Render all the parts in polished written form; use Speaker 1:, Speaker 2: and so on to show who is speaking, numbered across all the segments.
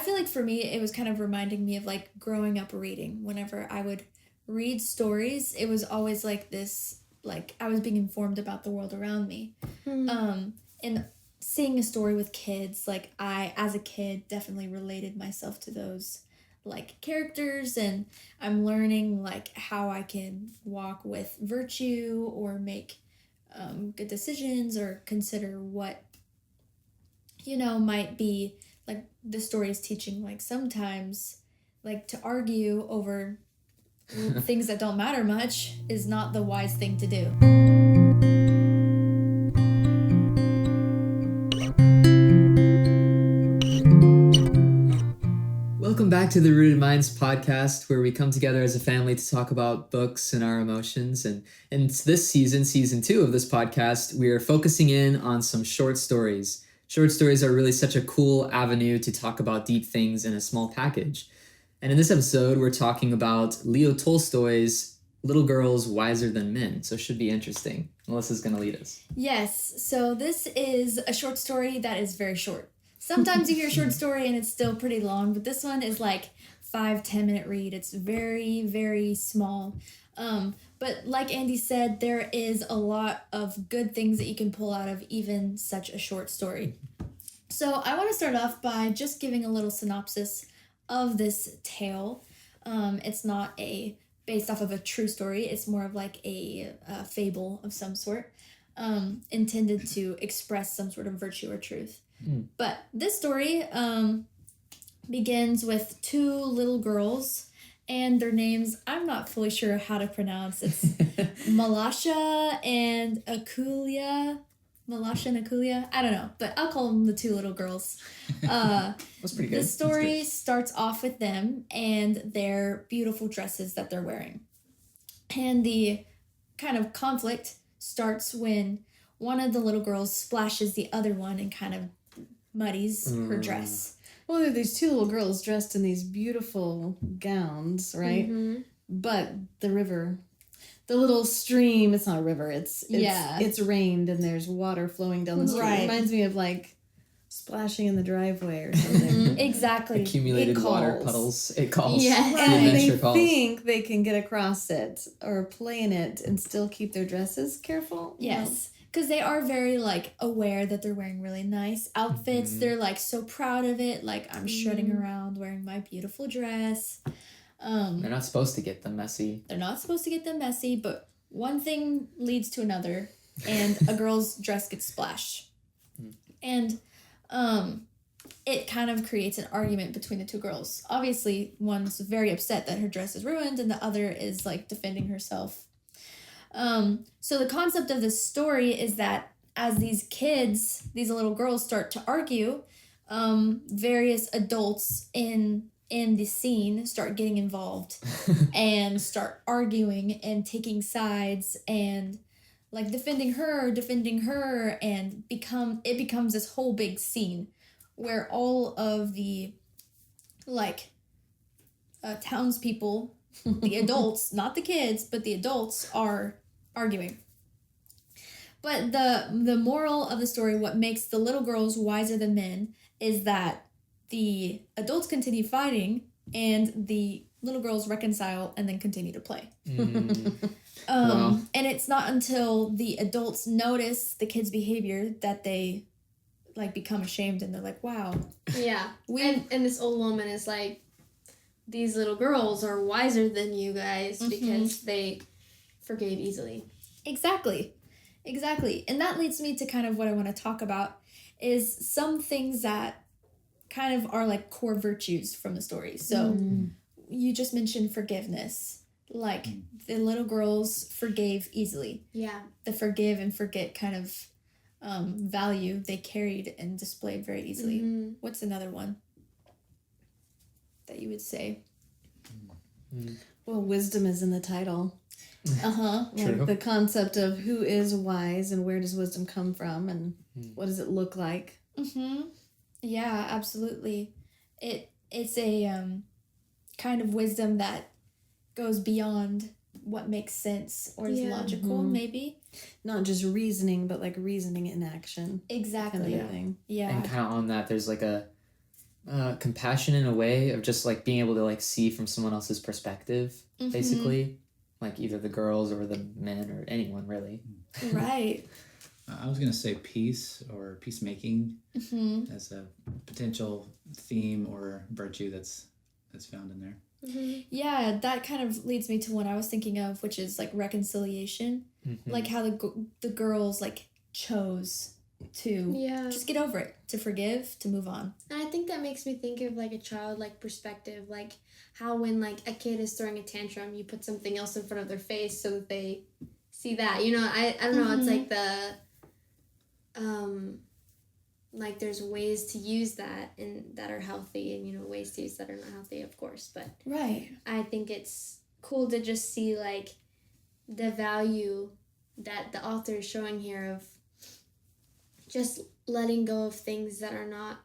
Speaker 1: feel like for me, it was kind of reminding me of like growing up reading. Whenever I would read stories, it was always like this, like I was being informed about the world around me. And seeing a story with kids, like I, as a kid, definitely related myself to those like characters, and I'm learning like how I can walk with virtue or make good decisions or consider what, might be like the story is teaching. Like sometimes like to argue over things that don't matter much is not the wise thing to do.
Speaker 2: Welcome back to the Rooted Minds podcast, where we come together as a family to talk about books and our emotions. And in this season 2 of this podcast, we are focusing in on some short stories. Short stories are really such a cool avenue to talk about deep things in a small package. And in this episode, we're talking about Leo Tolstoy's Little Girls Wiser Than Men. So it should be interesting. Melissa's going to lead us.
Speaker 1: Yes, so this is a short story that is very short. Sometimes you hear a short story and it's still pretty long, but this one is like 5-10 minute read. It's very, very small. But like Andy said, there is a lot of good things that you can pull out of even such a short story. So I want to start off by just giving a little synopsis of this tale. It's not based off of a true story. It's more of like a fable of some sort, intended to express some sort of virtue or truth. But this story begins with 2 little girls, and their names, I'm not fully sure how to pronounce. It's Malasha and Akulia. Malasha and Akulia? I don't know, but I'll call them the 2 little girls.
Speaker 2: That's pretty good.
Speaker 1: The story starts off with them and their beautiful dresses that they're wearing. And the kind of conflict starts when one of the little girls splashes the other one and kind of muddies her dress.
Speaker 3: Well, there are these 2 little girls dressed in these beautiful gowns, right? Mm-hmm. But the river, the little stream, it's not a river, it's rained and there's water flowing down the street. Right. It reminds me of like splashing in the driveway or something.
Speaker 1: Exactly.
Speaker 2: Accumulated water puddles. It calls.
Speaker 1: Yeah.
Speaker 3: Right. And they think they can get across it or play in it and still keep their dresses careful.
Speaker 1: Yes. Because they are very, like, aware that they're wearing really nice outfits. Mm-hmm. They're, like, so proud of it. Like, I'm strutting around wearing my beautiful dress.
Speaker 2: They're not supposed to get them messy.
Speaker 1: But one thing leads to another, and a girl's dress gets splashed. And it kind of creates an argument between the 2 girls. Obviously, one's very upset that her dress is ruined, and the other is, like, defending herself. So the concept of this story is that as these little girls start to argue, various adults in the scene start getting involved and start arguing and taking sides and like defending her, and it becomes this whole big scene where all of the like townspeople, the adults, not the kids, but the adults are arguing. But the moral of the story, what makes the little girls wiser than men, is that the adults continue fighting and the little girls reconcile and then continue to play. Wow. And it's not until the adults notice the kids' behavior that they like become ashamed and they're like, wow.
Speaker 4: Yeah. And this old woman is like, these little girls are wiser than you guys because they forgave easily.
Speaker 1: Exactly. And that leads me to kind of what I want to talk about is some things that kind of are like core virtues from the story. So you just mentioned forgiveness. Like the little girls forgave easily.
Speaker 4: Yeah.
Speaker 1: The forgive and forget kind of value they carried and displayed very easily. Mm-hmm. What's another one that you would say?
Speaker 3: Well, wisdom is in the title.
Speaker 2: True.
Speaker 3: Like the concept of who is wise and where does wisdom come from and what does it look like?
Speaker 1: Yeah, absolutely. It's a kind of wisdom that goes beyond what makes sense or is logical, maybe.
Speaker 3: Not just reasoning, but like reasoning in action.
Speaker 1: Exactly.
Speaker 3: Kind of thing.
Speaker 1: Yeah.
Speaker 2: And kind of on that, there's like a compassion in a way of just like being able to like see from someone else's perspective, basically, like either the girls or the men or anyone really.
Speaker 1: Right.
Speaker 5: I was going to say peace or peacemaking as a potential theme or virtue that's found in there.
Speaker 1: Yeah, that kind of leads me to what I was thinking of, which is like reconciliation, like how the girls like chose to just get over it, to forgive, to move on.
Speaker 4: And I think that makes me think of like a childlike perspective, like how when like a kid is throwing a tantrum, you put something else in front of their face so that they see that. You know, I don't know, it's like the like there's ways to use that and that are healthy, and you know, ways to use that are not healthy, of course, but
Speaker 1: right.
Speaker 4: I think it's cool to just see like the value that the author is showing here of just letting go of things that are not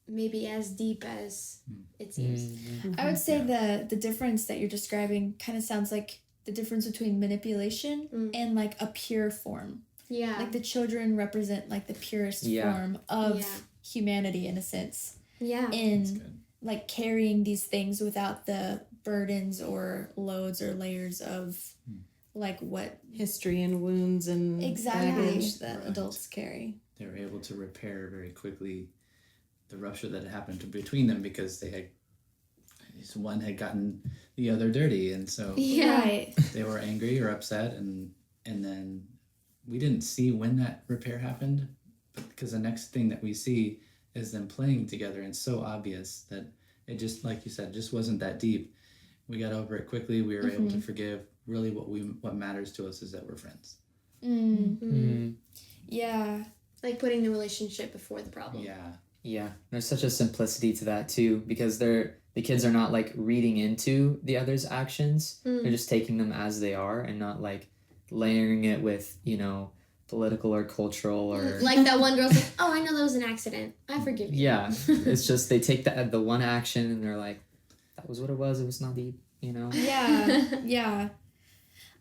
Speaker 4: maybe as deep as it seems.
Speaker 1: I would say the difference that you're describing kind of sounds like the difference between manipulation and like a pure form.
Speaker 4: Yeah.
Speaker 1: Like the children represent like the purest form of humanity in a sense.
Speaker 4: Yeah.
Speaker 1: In like carrying these things without the burdens or loads or layers of like what
Speaker 3: history and wounds and baggage that
Speaker 5: Right.
Speaker 3: adults carry.
Speaker 5: They were able to repair very quickly the rupture that had happened between them because one had gotten the other dirty, and so they were angry or upset, and then we didn't see when that repair happened, but because the next thing that we see is them playing together, and so obvious that it just, like you said, just wasn't that deep. We got over it quickly. We were able to forgive. Really, what matters to us is that we're friends.
Speaker 1: Yeah.
Speaker 4: Like putting the relationship before the problem.
Speaker 2: Yeah, there's such a simplicity to that too, because the kids are not like reading into the other's actions. They're just taking them as they are and not like layering it with, you know, political or cultural or
Speaker 4: like that one girl's like, oh, I know that was an accident, I forgive you.
Speaker 2: Yeah, it's just they take the one action and they're like, that was what it was not deep, you know.
Speaker 1: Yeah.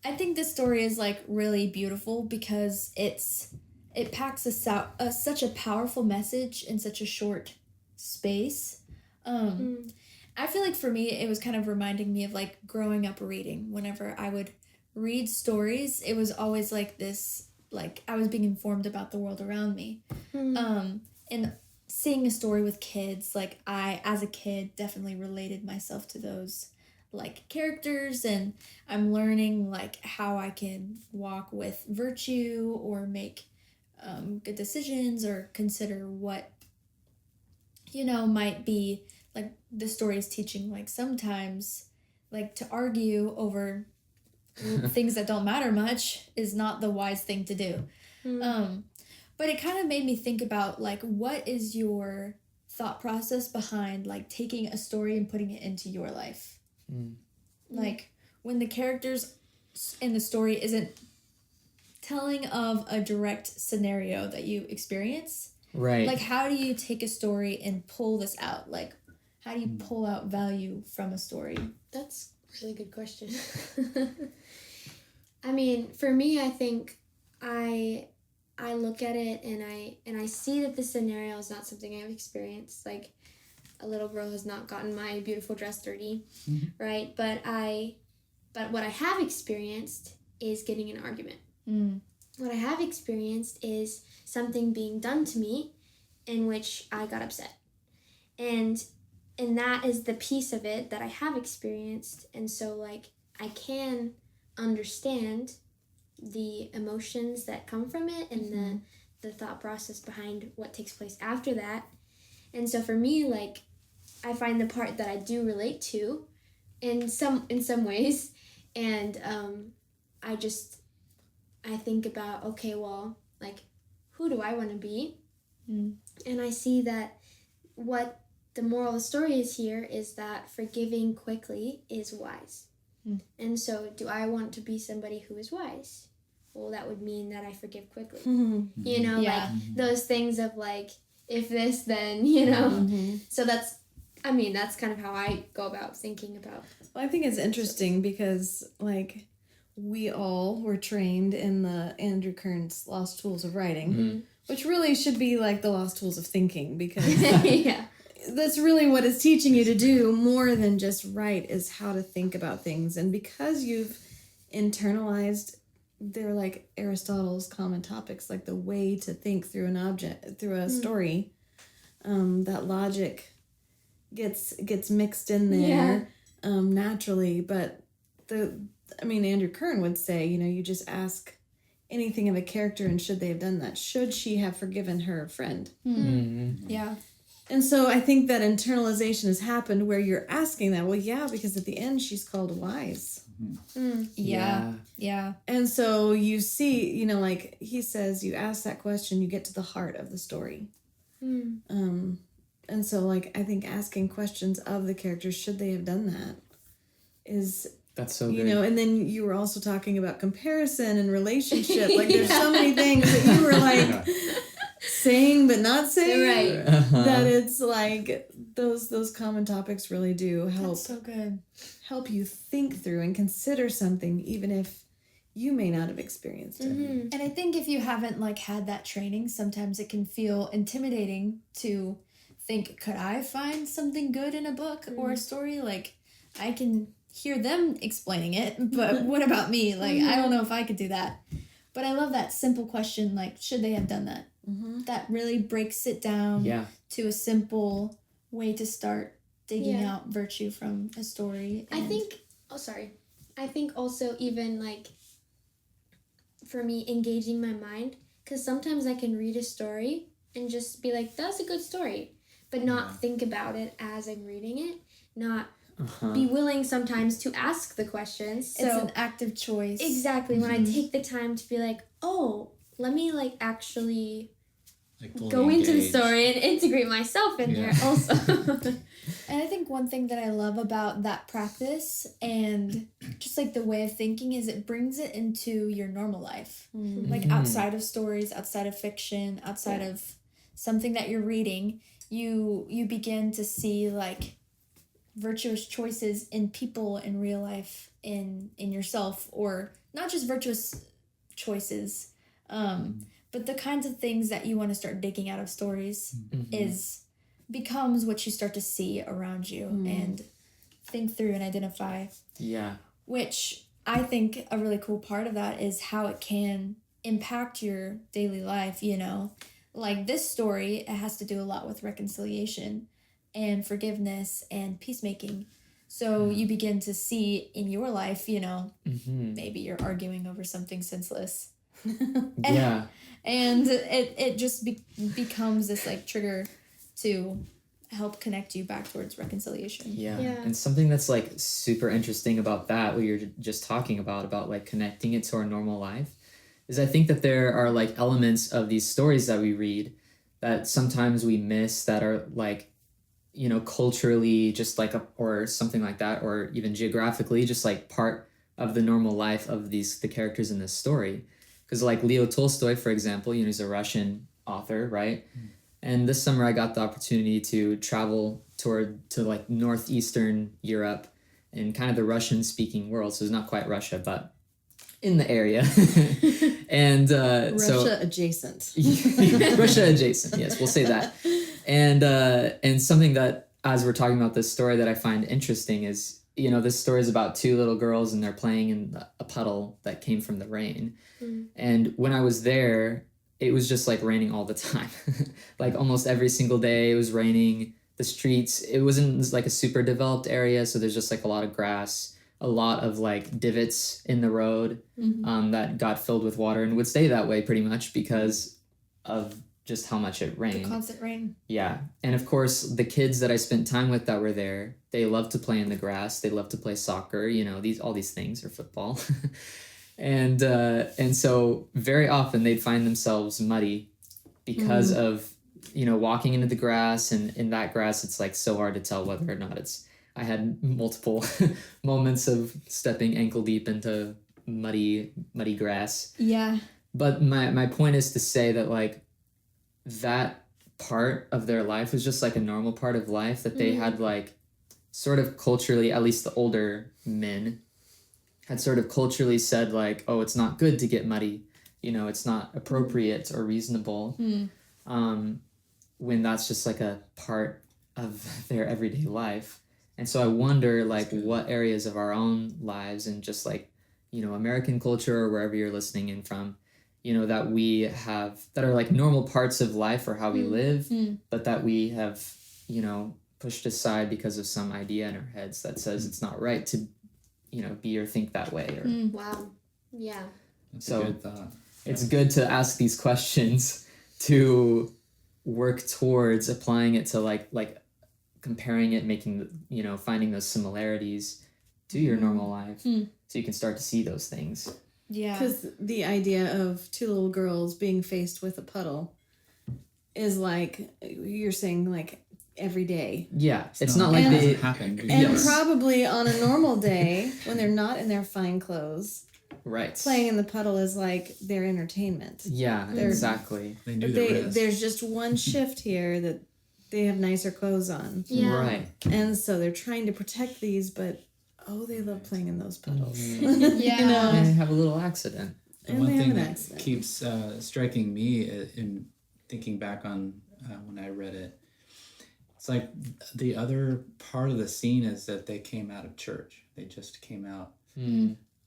Speaker 1: I think this story is like really beautiful because it packs such a powerful message in such a short space. I feel like for me, it was kind of reminding me of like growing up reading. Whenever I would read stories, it was always like this, like I was being informed about the world around me. And seeing a story with kids, like I, as a kid, definitely related myself to those like characters, and I'm learning like how I can walk with virtue or make good decisions or consider what, you know, might be like the story is teaching, like sometimes like to argue over things that don't matter much is not the wise thing to do. But it kind of made me think about like, what is your thought process behind like taking a story and putting it into your life? Like when the characters in the story isn't telling of a direct scenario that you experience,
Speaker 2: right?
Speaker 1: Like how do you take a story and pull this out? Like how do you pull out value from a story?
Speaker 4: That's a really good question. I mean, for me, I think I look at it and I see that the scenario is not something I've experienced. Like a little girl has not gotten my beautiful dress dirty, right? But what I have experienced is getting in an argument. What I have experienced is something being done to me in which I got upset. And that is the piece of it that I have experienced. And so like I can understand the emotions that come from it and the thought process behind what takes place after that. And so for me, like I find the part that I do relate to in some ways, and I think about, okay, well, like, who do I want to be? And I see that what the moral of the story is here is that forgiving quickly is wise. And so do I want to be somebody who is wise? Well, that would mean that I forgive quickly. You know, like those things of like, if this, then, you know. So that's kind of how I go about thinking about.
Speaker 3: Well, I think it's interesting because, like, we all were trained in the Andrew Kern's Lost Tools of Writing, which really should be like the Lost Tools of Thinking, because that's really what it's teaching you to do more than just write, is how to think about things. And because you've internalized, they're like Aristotle's common topics, like the way to think through an object, through a story, that logic gets mixed in there naturally. But Andrew Kern would say, you just ask anything of a character, and should they have done that? Should she have forgiven her friend?
Speaker 2: Mm-hmm.
Speaker 1: Yeah.
Speaker 3: And so I think that internalization has happened where you're asking that. Well, yeah, because at the end she's called wise.
Speaker 1: Yeah.
Speaker 3: And so you see, like he says, you ask that question, you get to the heart of the story. And so, like, I think asking questions of the characters, should they have done that, is...
Speaker 2: That's so good.
Speaker 3: And then you were also talking about comparison and relationship. Like, there's so many things that you were, like, saying but not saying.
Speaker 1: Right.
Speaker 3: That it's, like, those common topics really do help.
Speaker 1: That's so good.
Speaker 3: Help you think through and consider something, even if you may not have experienced it.
Speaker 1: And I think if you haven't, like, had that training, sometimes it can feel intimidating to think, could I find something good in a book or a story? Like, I can hear them explaining it, but what about me? Like, I don't know if I could do that. But I love that simple question, like, should they have done that? That really breaks it down to a simple way to start digging out virtue from a story.
Speaker 4: I think also even, like, for me, engaging my mind, because sometimes I can read a story and just be like, that's a good story, but not think about it as I'm reading it, not be willing sometimes to ask the questions. So
Speaker 1: it's an active choice.
Speaker 4: Exactly. When I take the time to be like, oh, let me, like, actually go into the story and integrate myself in there also.
Speaker 1: And I think one thing that I love about that practice and just, like, the way of thinking is it brings it into your normal life. Like, outside of stories, outside of fiction, outside of something that you're reading, you begin to see, like, virtuous choices in people in real life, in yourself, or not just virtuous choices, but the kinds of things that you want to start digging out of stories becomes what you start to see around you and think through and identify.
Speaker 2: Yeah.
Speaker 1: Which I think a really cool part of that is how it can impact your daily life, Like this story, it has to do a lot with reconciliation and forgiveness and peacemaking. So you begin to see in your life, maybe you're arguing over something senseless. And it just becomes this, like, trigger to help connect you back towards reconciliation.
Speaker 2: Yeah. And something that's, like, super interesting about that, what you're just talking about like connecting it to our normal life, is I think that there are, like, elements of these stories that we read that sometimes we miss, that are, like, culturally just like or something like that, or even geographically just, like, part of the normal life of the characters in this story. Because, like, Leo Tolstoy, for example, he's a Russian author, right? And this summer I got the opportunity to travel to like northeastern Europe and kind of the Russian speaking world. So it's not quite Russia, but in the area. And
Speaker 3: Russia adjacent.
Speaker 2: Russia adjacent, yes, we'll say that. And something that, as we're talking about this story, that I find interesting is, this story is about two little girls and they're playing in a puddle that came from the rain. And when I was there, it was just, like, raining all the time. Like, almost every single day it was raining. The streets, it wasn't, like, a super developed area, so there's just, like, a lot of grass, a lot of, like, divots in the road that got filled with water and would stay that way pretty much because of just how much it rained.
Speaker 1: The constant rain.
Speaker 2: Yeah. And of course, the kids that I spent time with that were there, they love to play in the grass. They love to play soccer, all these things, or football. And so very often they'd find themselves muddy because of, walking into the grass, and in that grass, it's, like, so hard to tell whether or not I had multiple moments of stepping ankle deep into muddy grass.
Speaker 1: Yeah.
Speaker 2: But my point is to say that, like, that part of their life was just, like, a normal part of life that they had, like, sort of culturally, at least the older men had sort of culturally said, like, oh, it's not good to get muddy, it's not appropriate or reasonable, when that's just, like, a part of their everyday life. And so I wonder, like, what areas of our own lives and just like, American culture or wherever you're listening in from, that we have that are like normal parts of life or how we live, but that we have, pushed aside because of some idea in our heads that says it's not right to, be or think that way. Or
Speaker 4: Wow. Yeah.
Speaker 5: That's
Speaker 2: so
Speaker 5: a good thought.
Speaker 2: It's good to ask these questions to work towards applying it to like comparing it, making, finding those similarities to your normal life so you can start to see those things.
Speaker 1: Yeah.
Speaker 3: Because the idea of two little girls being faced with a puddle is like, you're saying, like, every day.
Speaker 2: Yeah. It's not like they
Speaker 5: happen.
Speaker 3: And probably on a normal day when they're not in their fine clothes.
Speaker 2: Right.
Speaker 3: Playing in the puddle is like their entertainment.
Speaker 2: Yeah, exactly.
Speaker 5: They knew the risk.
Speaker 3: There's just one shift here that they have nicer clothes on.
Speaker 4: Yeah.
Speaker 2: Right.
Speaker 3: And so they're trying to protect these, but they love playing in those puddles.
Speaker 1: Yeah.
Speaker 2: And they have a little accident.
Speaker 5: The one thing that keeps striking me in thinking back on when I read it, it's like the other part of the scene is that they came out of church. They just came out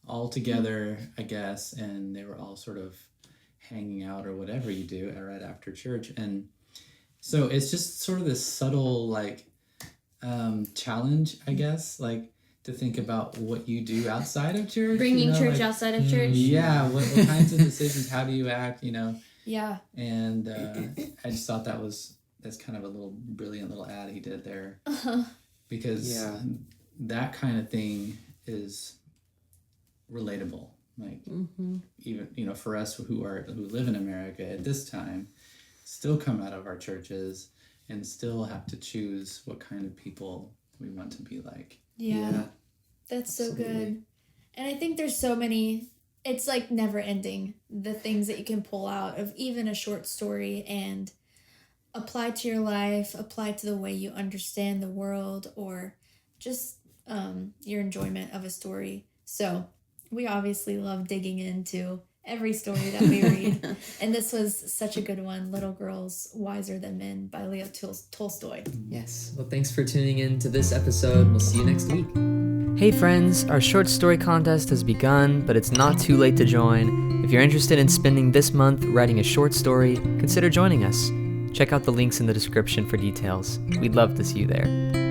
Speaker 5: all together, I guess, and they were all sort of hanging out or whatever you do right after church. And so it's just sort of this subtle, like, challenge, I guess, like, to think about what you do outside of church.
Speaker 4: Bringing church
Speaker 5: like,
Speaker 4: outside of church.
Speaker 5: Yeah, what kinds of decisions, how do you act,
Speaker 1: Yeah.
Speaker 5: And I just thought that's kind of a little brilliant little ad he did there. Because that kind of thing is relatable. Like, even, for us who live in America at this time, still come out of our churches and still have to choose what kind of people we want to be like.
Speaker 1: Yeah. That's so good. And I think there's so many, it's like never ending, the things that you can pull out of even a short story and apply to your life, apply to the way you understand the world, or just your enjoyment of a story. So we obviously love digging into every story that we read. And this was such a good one, Little Girls Wiser Than Men by Leo Tolstoy.
Speaker 2: Yes. Well, thanks for tuning in to this episode. We'll see you next week. Hey friends, our short story contest has begun, but it's not too late to join. If you're interested in spending this month writing a short story, consider joining us. Check out the links in the description for details. We'd love to see you there.